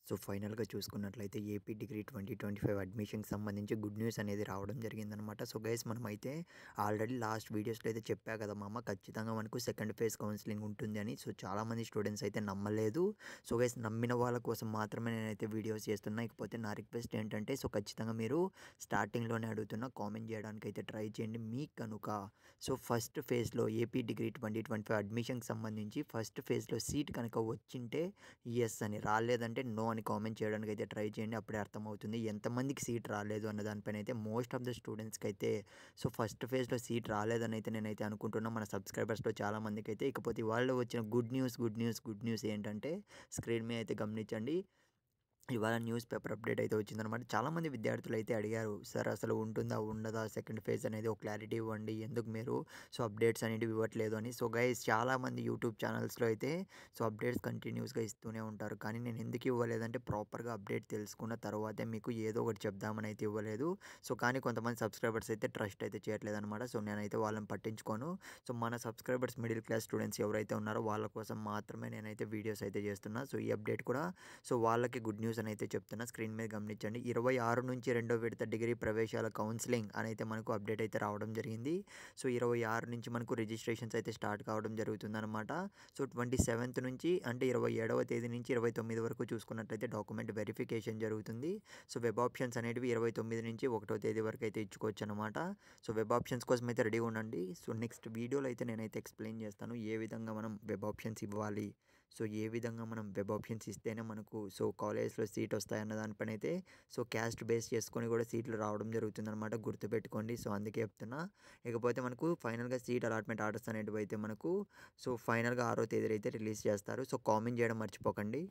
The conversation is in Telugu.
సో, ఫైనల్‌గా చూసుకున్నట్లయితే ఏపీ డిగ్రీ 2025 అడ్మిషన్‌కి సంబంధించి గుడ్ న్యూస్ అనేది రావడం జరిగిందనమాట. సో, గైస్ మనమైతే ఆల్రెడీ లాస్ట్ వీడియోస్‌లో అయితే చెప్పా కదా మామ ఖచ్చితంగా మనకు సెకండ్ ఫేజ్ కౌన్సెలింగ్ ఉంటుంది అని. సో, చాలామంది స్టూడెంట్స్ అయితే నమ్మలేదు. సో, గైస్ నమ్మిన వాళ్ళ కోసం మాత్రమే నేనైతే వీడియోస్ చేస్తున్నా. ఇకపోతే నా రిక్వెస్ట్ ఏంటంటే సో, ఖచ్చితంగా మీరు స్టార్టింగ్‌లోనే అడుగుతున్నా కామెంట్ చేయడానికైతే ట్రై చేయండి. మీకు కనుక సో, ఫస్ట్ ఫేజ్‌లో ఏపీ డిగ్రీ 2025 అడ్మిషన్‌కి సంబంధించి ఫస్ట్ ఫేజ్‌లో సీట్ కనుక వచ్చింటే యెస్ అని, రాలేదంటే నో అని కామెంట్ చేయడానికైతే ట్రై చేయండి. అప్పుడే అర్థమవుతుంది ఎంతమందికి సీట్ రాలేదు అన్న దానిపైన అయితే. మోస్ట్ ఆఫ్ ద స్టూడెంట్స్‌కి అయితే సో, ఫస్ట్ ఫేజ్‌లో సీట్ రాలేదని అయితే నేనైతే అనుకుంటున్నా మన సబ్స్క్రైబర్స్‌లో చాలామందికైతే. ఇకపోతే ఇవాళ వచ్చిన గుడ్ న్యూస్ ఏంటంటే స్క్రీన్ మీద అయితే గమనించండి. ఇవాళ న్యూస్ పేపర్ అప్డేట్ అయితే వచ్చిందనమాట. చాలామంది విద్యార్థులు అయితే అడిగారు, సార్ అసలు ఉంటుందా? ఉండదా? సెకండ్ ఫేజ్ అనేది ఒక క్లారిటీ ఇవ్వండి. ఎందుకు మీరు సో, అప్డేట్స్ అనేటివి ఇవ్వట్లేదు అని. సో, గైస్ చాలామంది యూట్యూబ్ ఛానల్స్‌లో అయితే సో, అప్డేట్స్ కంటిన్యూస్‌గా ఇస్తూనే ఉంటారు. కానీ నేను ఎందుకు ఇవ్వలేదంటే ప్రాపర్‌గా అప్డేట్ తెలుసుకున్న తర్వాతే మీకు ఏదో ఒకటి చెప్దామని అయితే ఇవ్వలేదు. సో, కానీ కొంతమంది సబ్స్క్రైబర్స్ అయితే ట్రస్ట్ అయితే చేయట్లేదనమాట. సో, నేనైతే వాళ్ళని పట్టించుకోను. సో, మన సబ్స్క్రైబర్స్ మిడిల్ క్లాస్ స్టూడెంట్స్ ఎవరైతే ఉన్నారో వాళ్ళ కోసం మాత్రమే నేనైతే వీడియోస్ అయితే చేస్తున్నా. సో, ఈ అప్డేట్ కూడా సో, వాళ్ళకి గుడ్ న్యూస్ అనైతే చెప్తున్నా. స్క్రీన్ మీద గమనించండి. 26 నుంచి రెండో విడత డిగ్రీ ప్రవేశాల కౌన్సెలింగ్ అనైతే మనకు అప్డేట్ అయితే రావడం జరిగింది. సో, 26 నుంచి మనకు రిజిస్ట్రేషన్స్ అయితే స్టార్ట్ కావడం జరుగుతుందనమాట. సో, 27th నుంచి అంటే 27వ తేదీ నుంచి 29 వరకు చూసుకున్నట్లయితే డాక్యుమెంట్ వెరిఫికేషన్ జరుగుతుంది. సో, వెబ్ ఆప్షన్స్ అనేటివి 29 నుంచి 1వ తేదీ వరకు అయితే ఇచ్చుకోవచ్చనమాట. సో, వెబ్ ఆప్షన్స్ కోసం అయితే రెడీగా ఉండండి. సో, నెక్స్ట్ వీడియోలో అయితే నేనైతే ఎక్స్‌ప్లెయిన్ చేస్తాను. ఏ విధంగా మనం వెబ్ ఆప్షన్స్ ఇవ్వాలి. సో, ఏ విధంగా మనం వెబ్ ఆప్షన్స్ ఇస్తేనే మనకు సో, కాలేజ్‌లో సీట్ వస్తాయన్న దానిపైనైతే సో, క్యాస్ట్ బేస్ చేసుకొని కూడా సీట్లు రావడం జరుగుతుందనమాట. గుర్తుపెట్టుకోండి. సో, అందుకే చెప్తున్నా. ఇకపోతే మనకు ఫైనల్‌గా సీట్ అలాట్‌మెంట్ ఆర్డర్స్ అనేటివైతే మనకు సో, ఫైనల్‌గా 6వ తేదీన అయితే రిలీజ్ చేస్తారు. సో, కామెంట్ చేయడం మర్చిపోకండి.